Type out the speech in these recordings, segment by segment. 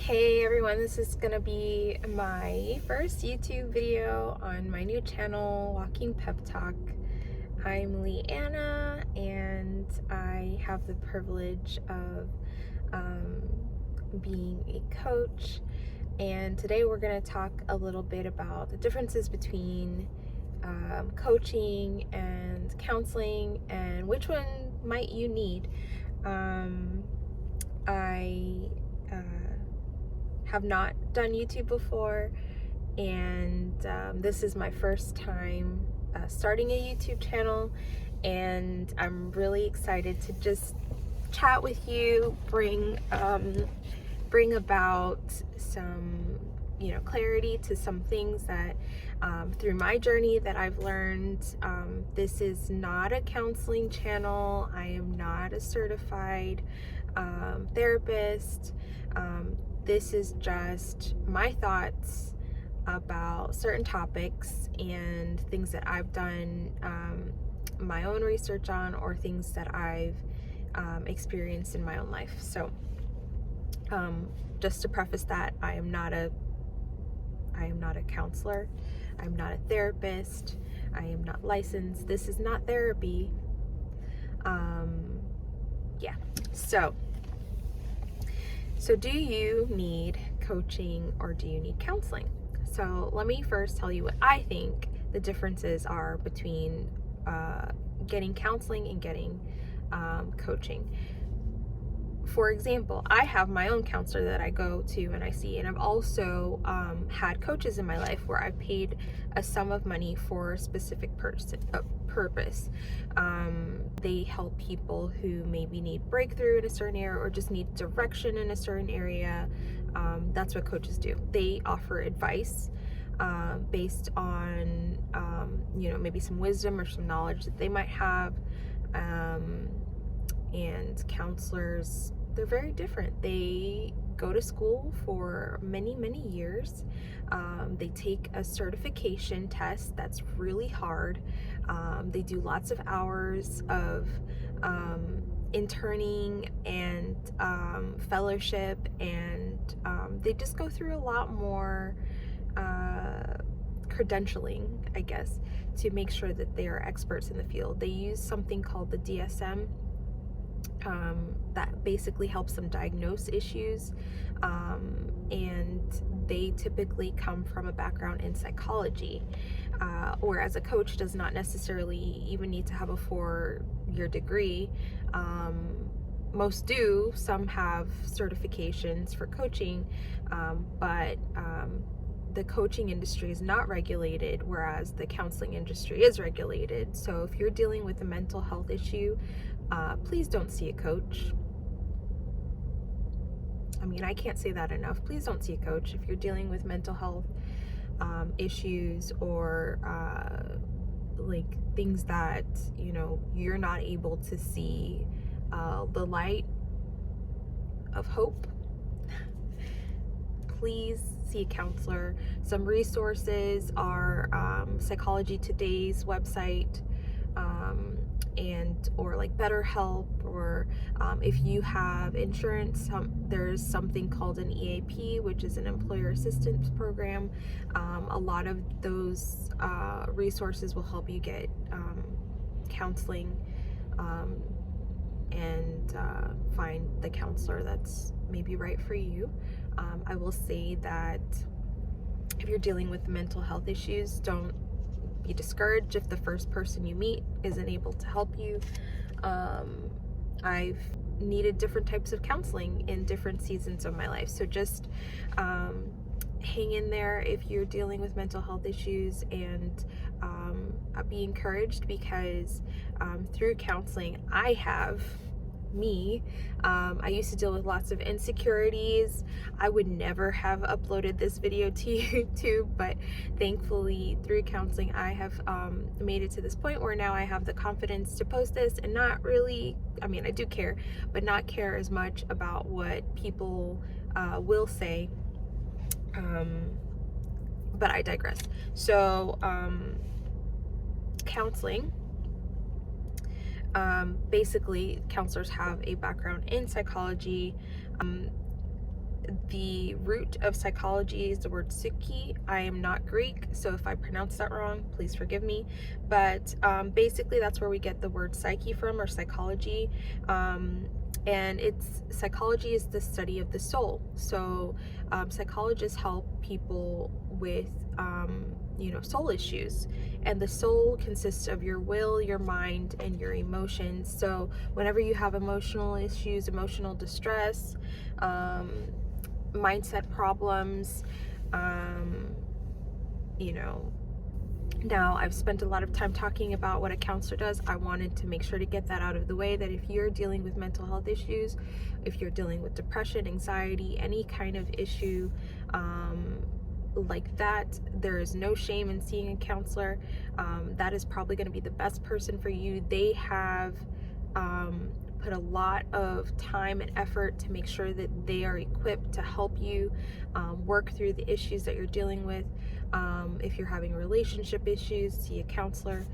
Hey everyone, this is gonna be my first YouTube video on my new channel, Walking Pep Talk. I'm Leana and I have the privilege of being a coach, and today we're gonna talk a little bit about the differences between coaching and counseling and which one might you need. I have not done YouTube before, and this is my first time starting a YouTube channel, and I'm really excited to just chat with you, bring about some clarity to some things that through my journey that I've learned. This is not a counseling channel. I am not a certified therapist. This is just my thoughts about certain topics and things that I've done my own research on, or things that I've experienced in my own life. So just to preface that, I am not a counselor. I'm not a therapist. I am not licensed. This is not therapy. Yeah. So do you need coaching or do you need counseling? So let me first tell you what I think the differences are between getting counseling and getting coaching. For example, I have my own counselor that I go to and I see, and I've also had coaches in my life where I've paid a sum of money for a specific purpose. They help people who maybe need breakthrough in a certain area or just need direction in a certain area. That's what coaches do. They offer advice based on maybe some wisdom or some knowledge that they might have. And counselors, they're very different. They go to school for many years. They take a certification test that's really hard. They do lots of hours of interning and fellowship, and they just go through a lot more credentialing, I guess, to make sure that they are experts in the field. They use something called the DSM that basically helps them diagnose issues, and they typically come from a background in psychology, whereas a coach does not necessarily even need to have a 4-year degree. Most do. Some have certifications for coaching, but the coaching industry is not regulated, whereas the counseling industry is regulated. So if you're dealing with a mental health issue, please don't see a coach. I mean, I can't say that enough. Please don't see a coach if you're dealing with mental health issues, or like things that you're not able to see the light of hope. Please see a counselor. Some resources are Psychology Today's website, or like BetterHelp, or if you have insurance, there's something called an EAP, which is an employer assistance program. A lot of those resources will help you get counseling and find the counselor that's maybe right for you. I will say that if you're dealing with mental health issues, don't be discouraged if the first person you meet isn't able to help you. I've needed different types of counseling in different seasons of my life, so just hang in there if you're dealing with mental health issues, and be encouraged, because through counseling I used to deal with lots of insecurities. I would never have uploaded this video to YouTube, but thankfully through counseling I have made it to this point where now I have the confidence to post this, and not really, I mean, I do care, but not care as much about what people will say. But I digress. So counseling, basically counselors have a background in psychology. The root of psychology is the word psyche. I am not Greek, so if I pronounce that wrong, please forgive me. But basically, that's where we get the word psyche from, or psychology. And psychology is the study of the soul. So psychologists help people with soul issues, and the soul consists of your will, your mind, and your emotions. So whenever you have emotional issues, emotional distress, mindset problems, now, I've spent a lot of time talking about what a counselor does. I wanted to make sure to get that out of the way, that if you're dealing with mental health issues, if you're dealing with depression, anxiety, any kind of issue like that, there is no shame in seeing a counselor. That is probably going to be the best person for you. They have put a lot of time and effort to make sure that they are equipped to help you work through the issues that you're dealing with. If you're having relationship issues, see a counselor.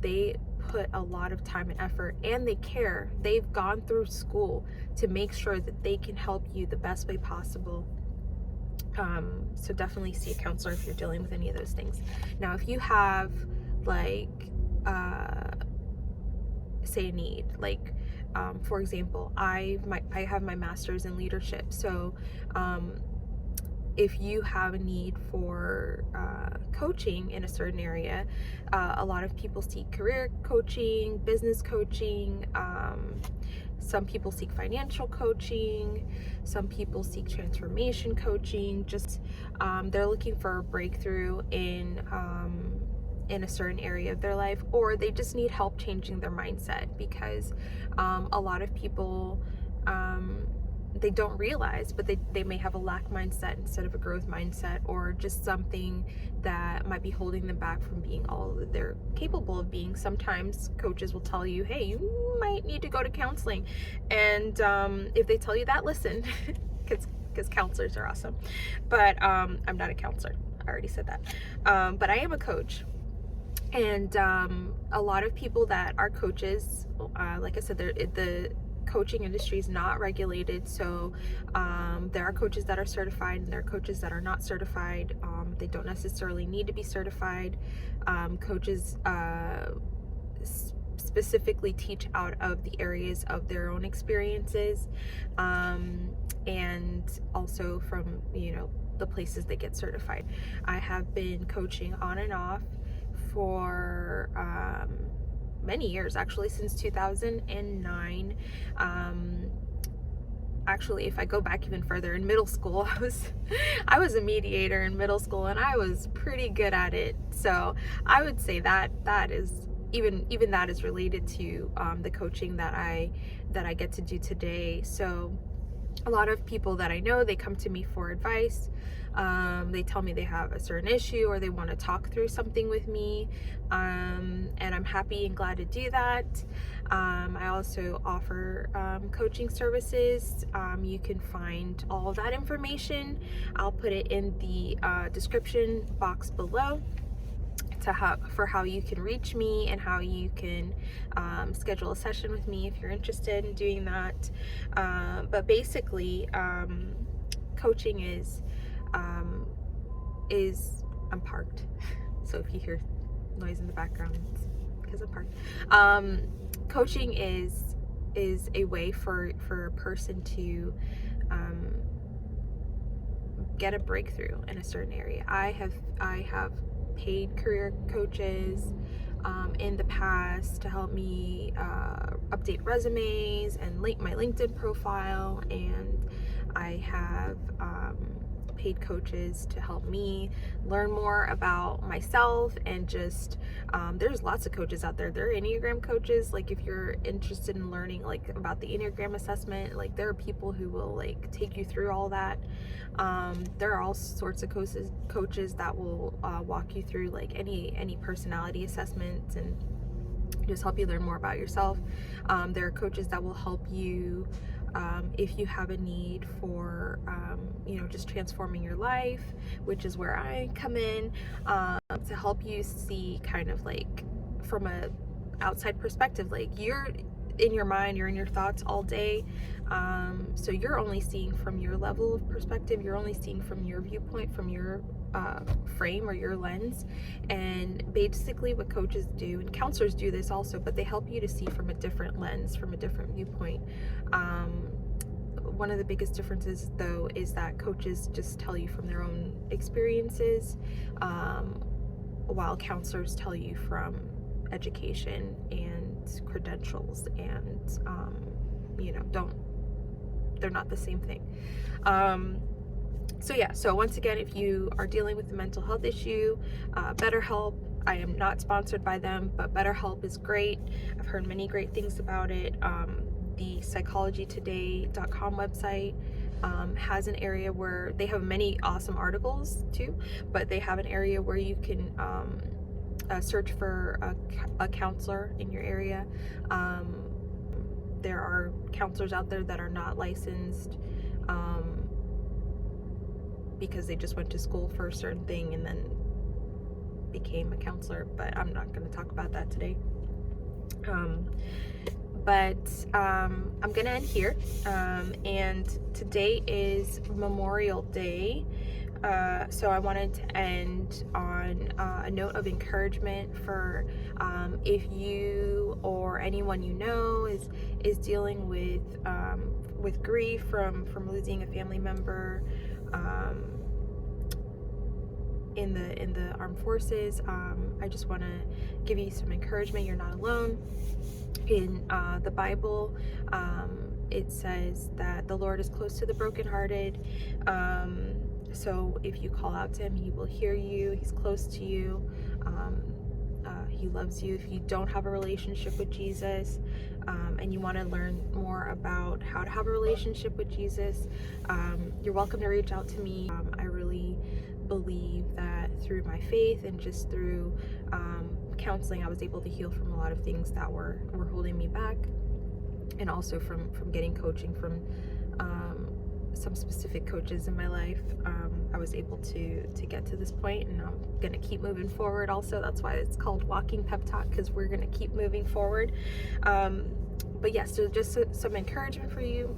They put a lot of time and effort, and they care. They've gone through school to make sure that they can help you the best way possible. So definitely see a counselor if you're dealing with any of those things. Now, if you have say a need, for example, I have my master's in leadership. So if you have a need for coaching in a certain area, a lot of people seek career coaching, business coaching. Some people seek financial coaching. Some people seek transformation coaching. Just they're looking for a breakthrough in a certain area of their life, or they just need help changing their mindset, because a lot of people they don't realize, but they may have a lack mindset instead of a growth mindset, or just something that might be holding them back from being all that they're capable of being. Sometimes coaches will tell you, hey, you might need to go to counseling, and if they tell you that, listen, because counselors are awesome. But I'm not a counselor, I already said that. But I am a coach. And a lot of people that are coaches, like I said, the coaching industry is not regulated. So there are coaches that are certified, and there are coaches that are not certified. They don't necessarily need to be certified. Coaches specifically teach out of the areas of their own experiences, and also from the places they get certified. I have been coaching on and off for many years, actually since 2009. Actually, if I go back even further, in middle school, I was a mediator in middle school, and I was pretty good at it. So I would say that is even that is related to the coaching that I get to do today. So a lot of people that I know, they come to me for advice. They tell me they have a certain issue, or they want to talk through something with me, and I'm happy and glad to do that. I also offer coaching services. You can find all that information. I'll put it in the description box below for how you can reach me, and how you can schedule a session with me if you're interested in doing that. But basically, coaching is I'm parked, so if you hear noise in the background, it's because I'm parked. Coaching is a way for a person to get a breakthrough in a certain area. I have paid career coaches in the past to help me update resumes and my LinkedIn profile, and I have paid coaches to help me learn more about myself, and just there's lots of coaches out there. There are Enneagram coaches. Like, if you're interested in learning about the Enneagram assessment, there are people who will take you through all that. There are all sorts of coaches that will walk you through any personality assessments, and just help you learn more about yourself. There are coaches that will help you if you have a need for just transforming your life, which is where I come in, to help you see kind of from a outside perspective, in your mind, you're in your thoughts all day. So you're only seeing from your level of perspective, you're only seeing from your viewpoint, from your frame or your lens. And basically what coaches do, and counselors do this also, but they help you to see from a different lens, from a different viewpoint. One of the biggest differences though is that coaches just tell you from their own experiences, while counselors tell you from education and credentials, and they're not the same thing. So once again, if you are dealing with a mental health issue, BetterHelp, I am not sponsored by them, but BetterHelp is great. I've heard many great things about it. The psychologytoday.com website has an area where they have many awesome articles too, but they have an area where you can search for a counselor in your area. There are counselors out there that are not licensed because they just went to school for a certain thing and then became a counselor, but I'm not going to talk about that today. I'm gonna end here, and today is Memorial Day, so I wanted to end on a note of encouragement for if you or anyone you know is dealing with grief from losing a family member in the armed forces. I just want to give you some encouragement. You're not alone. In the Bible, it says that the Lord is close to the brokenhearted. So if you call out to him, he will hear you. He's close to you. He loves you. If you don't have a relationship with Jesus, and you want to learn more about how to have a relationship with Jesus, you're welcome to reach out to me. I really believe that through my faith and just through counseling, I was able to heal from a lot of things that were holding me back, and also from getting coaching from some specific coaches in my life. I was able to get to this point, and I'm gonna keep moving forward. Also, that's why it's called Walking Pep-talk, because we're gonna keep moving forward. But yes, so just some encouragement for you.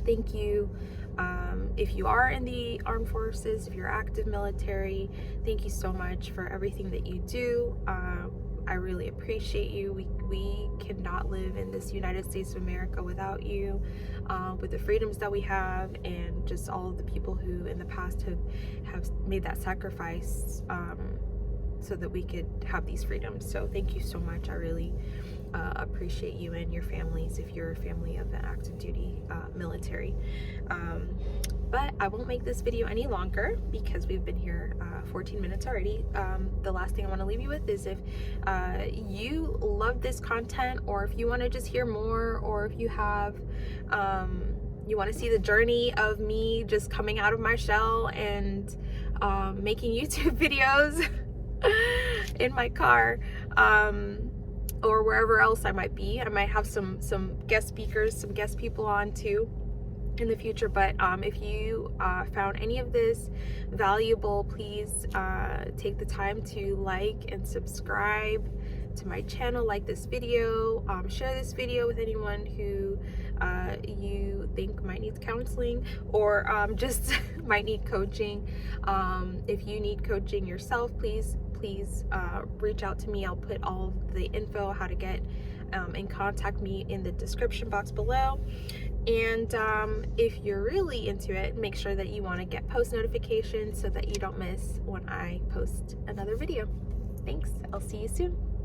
Thank you. If you are in the armed forces, if you're active military, thank you so much for everything that you do. I really appreciate you. We cannot live in this United States of America without you, with the freedoms that we have, and just all of the people who in the past have made that sacrifice so that we could have these freedoms. So thank you so much. I really appreciate you and your families if you're a family of an active duty military. But I won't make this video any longer because we've been here 14 minutes already. The last thing I want to leave you with is, if you love this content, or if you want to just hear more, or if you have you want to see the journey of me just coming out of my shell and making YouTube videos in my car, or wherever else I might be. I might have some guest speakers, some guest people on too in the future. But if you found any of this valuable, please take the time to like and subscribe to my channel, like this video, share this video with anyone who you think might need counseling, or just might need coaching. If you need coaching yourself, please reach out to me. I'll put all the info, how to get and contact me, in the description box below. And if you're really into it, make sure that you want to get post notifications so that you don't miss when I post another video. Thanks. I'll see you soon.